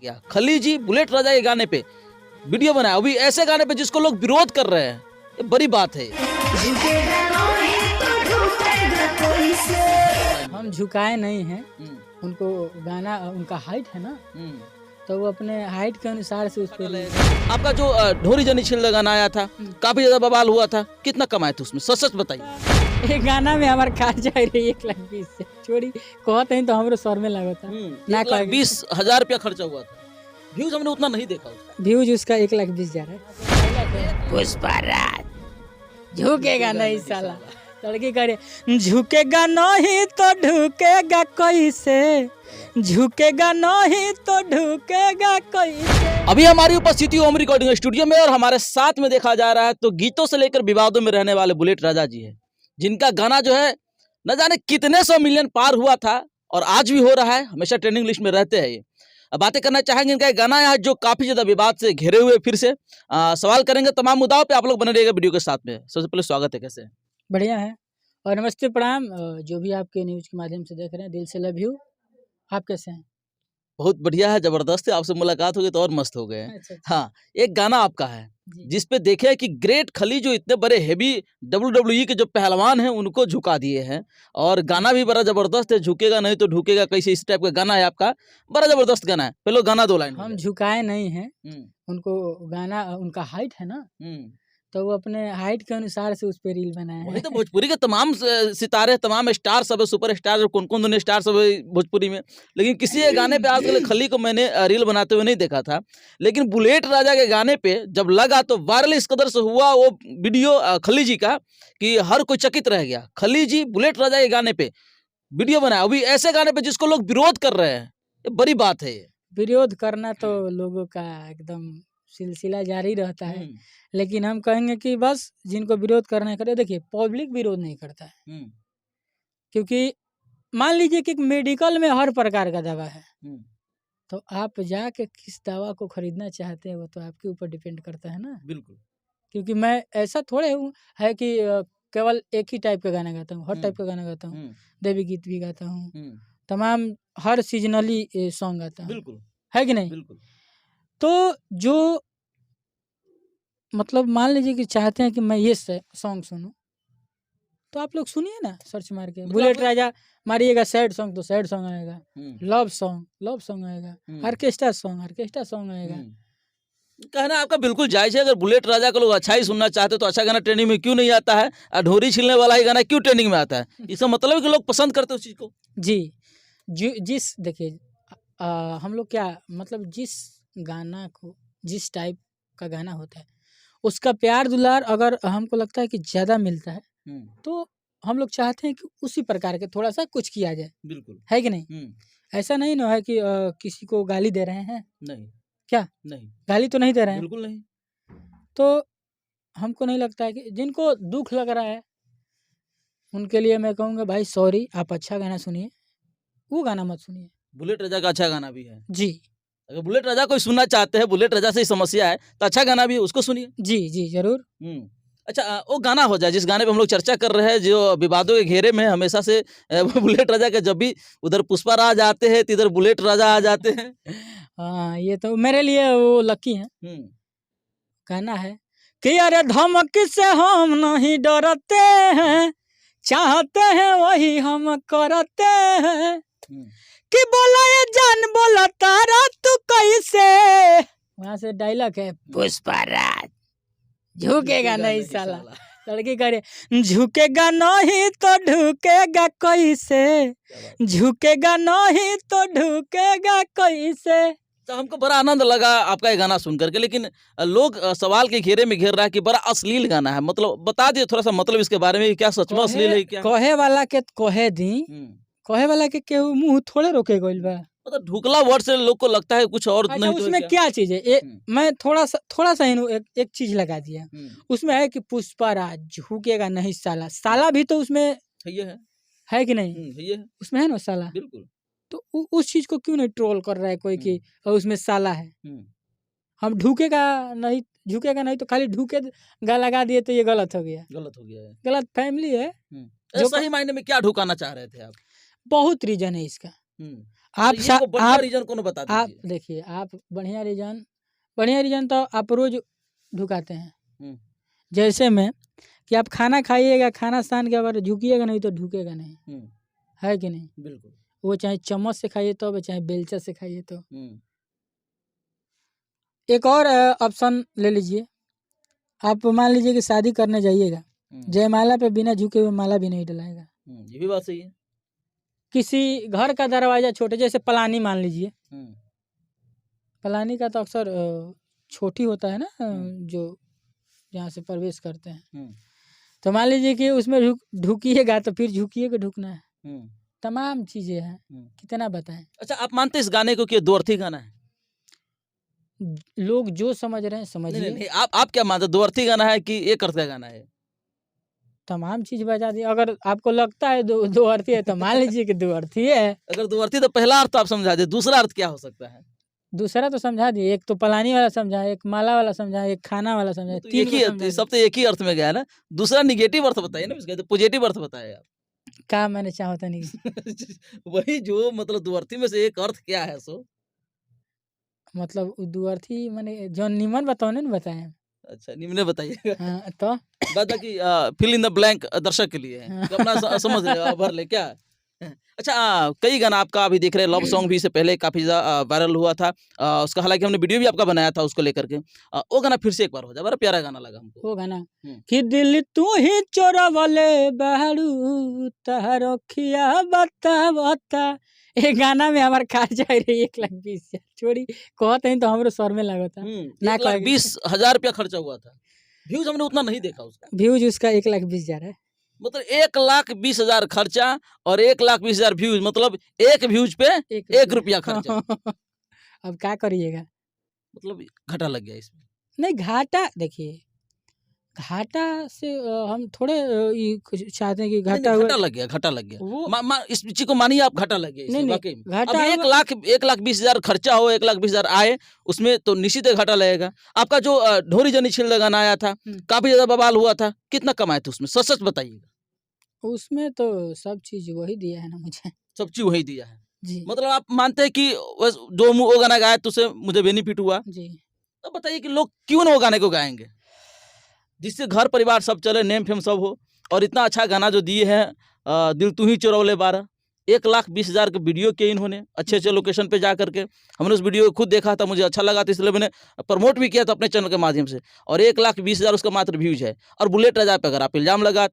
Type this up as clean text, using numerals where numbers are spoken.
क्या खली जी बुलेट राजा के गाने पे वीडियो बनाया, अभी ऐसे गाने पे जिसको लोग विरोध कर रहे हैं, ये बड़ी बात है। हम झुकाए नहीं हैं उनको, गाना उनका हाइट है ना, तो वो अपने हाइट के अनुसार से उस पर। आपका जो ढोरी जनी छिल गाना आया था, काफी ज्यादा बवाल हुआ था, कितना कमाए थे उसमें, सच सच बताइए। एक गाना में हमारे खा जाए रही 1,20,000 से छोड़ी कहते हैं तो हमरो सर में लगा था ना। 1,20,000 रुपया खर्चा हुआ था, व्यूज हमने उतना नहीं देखा उसका। व्यूज उसका 1,20,000 है। पुष्पराज झुकेगा नहीं साला, लड़की करे झुकेगा नहीं तो ढुकेगा कैसे, झुकेगा नहीं तो ढुकेगा कैसे। अभी हमारी उपस्थिति होम रिकॉर्डिंग स्टूडियो में और हमारे साथ में देखा जा रहा है तो गीतों से लेकर विवादों में रहने वाले बुलेट राजा जी है, जिनका गाना जो है न जाने कितने 100 मिलियन पार हुआ था और आज भी हो रहा है, हमेशा ट्रेंडिंग लिस्ट में रहते हैं। ये अब बातें करना चाहेंगे, इनका एक गाना है जो काफी ज्यादा विवाद से घिरे हुए, फिर से सवाल करेंगे तमाम मुद्दाओं पे, आप लोग बने रहिएगा वीडियो के साथ में। सबसे पहले स्वागत है, कैसे हैं? बढ़िया है और नमस्ते प्रणाम जो भी आपके न्यूज के माध्यम से देख रहे हैं, दिल से लव यू। आप कैसे हैं? बहुत बढ़िया है, जबरदस्त है, आपसे मुलाकात हो गई तो और मस्त हो गए हैं। अच्छा। हाँ, एक गाना आपका है जी। जिसपे देखे कि ग्रेट खली जो इतने बड़े हेवी WWE के जो पहलवान हैं उनको झुका दिए हैं, और गाना भी बड़ा जबरदस्त है, झुकेगा नहीं तो ढुकेगा कैसे, इस टाइप का गाना है आपका, बड़ा जबरदस्त गाना है। पहले गाना 2 लाइन हम झुकाए नहीं हैं उनको, गाना उनका हाइट है ना, तो वो अपने हाइट के अनुसार से उस पे रील बनाया वही है। तो भोजपुरी के तमाम सितारे, तमाम स्टार सब है, सुपर स्टार, कौन कौन दुनिया स्टार सब है भोजपुरी में, लेकिन किसी एक गाने पे आजकल खली को मैंने रील बनाते हुए नहीं देखा था। लेकिन बुलेट राजा के गाने पे जब लगा तो वायरल इस कदर से हुआ वो वीडियो खली जी का कि हर कोई चकित रह गया। खली जी बुलेट राजा के गाने पे वीडियो बनाया, अभी ऐसे गाने पे जिसको लोग विरोध कर रहे हैं, ये बड़ी बात है। विरोध करना तो लोगों का एकदम सिलसिला जारी रहता है, लेकिन हम कहेंगे कि बस जिनको विरोध करना है करे। देखिए पब्लिक विरोध नहीं करता है, क्योंकि मान लीजिए कि मेडिकल में हर प्रकार का दवा है, तो आप जाके किस दवा को खरीदना चाहते हैं वो तो आपके ऊपर डिपेंड करता है ना। बिल्कुल, क्योंकि मैं ऐसा थोड़े हूँ है कि केवल एक ही टाइप का गाना गाता हूँ, हर टाइप का गाना गाता हूँ, देवी गीत भी गाता हूँ, तमाम हर सीजनली सॉन्ग गाता हूँ, बिल्कुल है कि नहीं। बिल्कुल। तो जो मतलब मान लीजिए कि चाहते हैं कि मैं ये सॉन्ग सुनूं, तो आप लोग सुनिए ना, सर्च मार के बुलेट राजा मारिएगा, सैड सॉन्ग तो सैड सॉन्ग आएगा, लव सॉन्ग आएगा, ऑर्केस्ट्रा सॉन्ग आएगा। कहना आपका बिल्कुल जायज है, अगर बुलेट राजा को लोग अच्छा ही सुनना चाहते तो अच्छा गाना ट्रेंडिंग में क्यों नहीं आता है, और ढोरी छिलने वाला ही गाना क्यों ट्रेंडिंग में आता है, इसका मतलब है कि लोग पसंद करते हैं उस चीज को। जी जिस देखिए हम लोग क्या मतलब, जिस गाना को जिस टाइप का गाना होता है उसका प्यार दुलार अगर हमको लगता है कि ज़्यादा मिलता है तो हम लोग चाहते हैं कि उसी प्रकार के थोड़ा सा कुछ किया जाए। बिल्कुल, है कि नहीं। ऐसा नहीं ना है कि किसी को गाली दे रहे हैं, नहीं क्या नहीं, गाली तो नहीं दे रहे हैं, बिल्कुल नहीं। तो हमको नहीं लगता है कि जिनको दुख लग रहा है उनके लिए मैं कहूँगा भाई सॉरी, आप अच्छा गाना सुनिए, वो गाना मत सुनिए। बुलेट राजा का अच्छा गाना भी है जी, अगर बुलेट राजा कोई सुनना चाहते हैं, बुलेट राजा से ही समस्या है तो अच्छा गाना भी है, उसको सुनिए। जी जरूर। अच्छा, वो गाना हो जाए जिस गाने पे हम लोग चर्चा कर रहे हैं, जो विवादों के घेरे में हमेशा से बुलेट राजा के, जब भी उधर पुष्पा राज आते हैं तो इधर बुलेट राजा आ जाते हैं। हाँ, ये तो मेरे लिए वो लकी है। गाना है कि अरे धमकी से हम नहीं डरते हैं, चाहते हैं वही हम करते हैं, कि बोला ये जान बोला तारा तू कैसे, वहाँ से डायलॉग है पुष्पराज झुकेगा नहीं साला, लड़की करे झुकेगा नहीं तो ढुकेगा कैसे, झुकेगा नहीं तो ढुकेगा कैसे। तो हमको बड़ा आनंद लगा आपका ये गाना सुन करके, लेकिन लोग सवाल के घेरे में घेर रहा है कि बड़ा अश्लील गाना है, मतलब बता दिए थोड़ा सा मतलब इसके बारे में, क्या सच में अश्लील है क्या? कहे वाला के कहे दी, कहे वाला के केहू मुंह थोड़े रोके गइल बा, मतलब ढुकला वर्ड से लोग को लगता है कुछ और। अच्छा, नहीं उसमें तो क्या चीज है, मैं थोड़ा सा एक चीज लगा दिया। उसमें है कि पुष्पराज झुकेगा नहीं साला, साला भी तो उसमें है कि नहीं, है उसमें है ना साला, बिल्कुल। तो उस चीज को क्यों नहीं ट्रोल कर रहा है कोई कि उसमें साला है। हम झुकेगा नहीं तो खाली ढूके गा लगा दिए तो ये गलत हो गया, गलत फैमिली है। जो सही मायने में क्या ढुकाना चाह रहे थे आप? बहुत रीजन है इसका। आप ये को बढ़िया आप रीजन कौन बता आप दीजिए। देखिए, आप बढ़िया रीजन तो आप रोज ढुकाते हैं। हम्म, जैसे में कि आप खाना खाइएगा, खाना सान के अगर झुकिएगा नहीं तो ढुकेगा नहीं, हम्म, है कि नहीं? बिल्कुल। वो चाहे चम्मच से खाइए तो, चाहे बेलचा से खाइए तो। हम्म, एक और ऑप्शन ले लीजिए। आप मान लीजिए कि शादी करने जाइएगा, जयमाला पे बिना झुके हुए माला भी नहीं डलाएगा। ये भी बात सही है। किसी घर का दरवाजा छोटे, जैसे पलानी मान लीजिए, हम्म, पलानी का तो अक्सर छोटी होता है ना, जो जहाँ से प्रवेश करते हैं। हम्म, तो मान लीजिए कि उसमें ढुकिएगा तो फिर झुकिए के ढुकना है। हम्म, तमाम चीजें हैं, हम्म। कितना बताएं। अच्छा, आप मानते हैं इस गाने को कि ये दो अर्थी गाना है? लोग जो समझ रहे हैं नहीं समझिए। नहीं, आप क्या मानते हैं, दो अर्थी गाना है कि एक अर्थ का गाना है? तमाम चीज बजा दी। अगर आपको लगता है दो अर्थी है तो मान लीजिए कि दो अर्थी है। अगर दो अर्थी तो पहला अर्थ आप समझा दे, दूसरा अर्थ क्या हो सकता है? दूसरा तो समझा दिए, एक तो पलानी वाला समझा, एक माला वाला समझा, एक खाना वाला समझा, तो तीन एक को ही समझा सब तो एक ही अर्थ में गया है ना। दूसरा निगेटिव अर्थ बताइए ना, इसका तो पॉजिटिव अर्थ बताइए आप। का मैंने चाहता नहीं। वही जो मतलब दो अर्थी में से एक अर्थ क्या है सो? मतलब दो अर्थी मैंने जो निमन बताओ ना बताए। अच्छा, निम्न बताइएगा। हाँ, तो बाकी फिल इन द ब्लैंक दर्शक के लिए है कि अपना समझ ले, भर ले क्या। अच्छा, कई गाना आपका अभी देख रहे हैं, लव सॉन्ग भी इससे पहले काफी ज्यादा वायरल हुआ था। उसका हालांकि हमने वीडियो भी आपका बनाया था उसको लेकर के। वो गाना फिर से एक बार हो जाए, बड़ा प्यारा गाना लगा हमको। वो गाना कि दिल तू ही चोरवले बहरू तहरो खिया बता बता। ये गाना में हमार खर्चा है 1,20,000 छोड़ी कहते हैं तो हमरो सर में लगता ना। 1,20,000 रुपया खर्चा हुआ था। व्यूज हमने उतना नहीं देखा उसका। व्यूज उसका 1,20,000 है। मतलब 1,20,000 खर्चा और 1,20,000 व्यूज, मतलब एक व्यूज पे 1 रुपया खर्चा। अब क्या करिएगा, मतलब घाटा लग गया इसमें। नहीं घाटा देखिए, घाटा से हम थोड़े ये कुछ चाहते हैं कि नहीं, घाटा नहीं, हुआ। घाटा लग गया, घाटा लग गया। वो इस चीज को मानिए आप, घाटा लग गया इसमें नहीं नहीं वाकई में। अब घाटा 1,20,000 खर्चा हो, 1,20,000 आए, उसमें तो निश्चित ही घाटा लगेगा। आपका जो ढोरी जनी छिल गाना आया था, काफी ज्यादा बवाल हुआ था, कितना कमाए थे उसमें, सच सच बताइएगा। उसमें तो सब चीज वही दिया है ना मुझे। सब चीज वही दिया है जी मतलब आप मानते हैं कि जो वो गाना गाया तो उससे मुझे बेनिफिट हुआ। जी। तो बताइए कि लोग क्यों ना वो गाने को गाएंगे जिससे घर परिवार सब चले, नेम फेम सब हो। और इतना अच्छा गाना जो दिए हैं, दिल तू ही चोरौले 12, 1,20,000 के वीडियो किए इन्होंने अच्छे अच्छे लोकेशन पे जा करके। हमने उस वीडियो को खुद देखा था, मुझे अच्छा लगा था, इसलिए मैंने प्रमोट भी किया था अपने चैनल के माध्यम से। और 1,20,000 उसका मात्र व्यूज है। और बुलेट राजा पे अगर आप इल्जाम लगा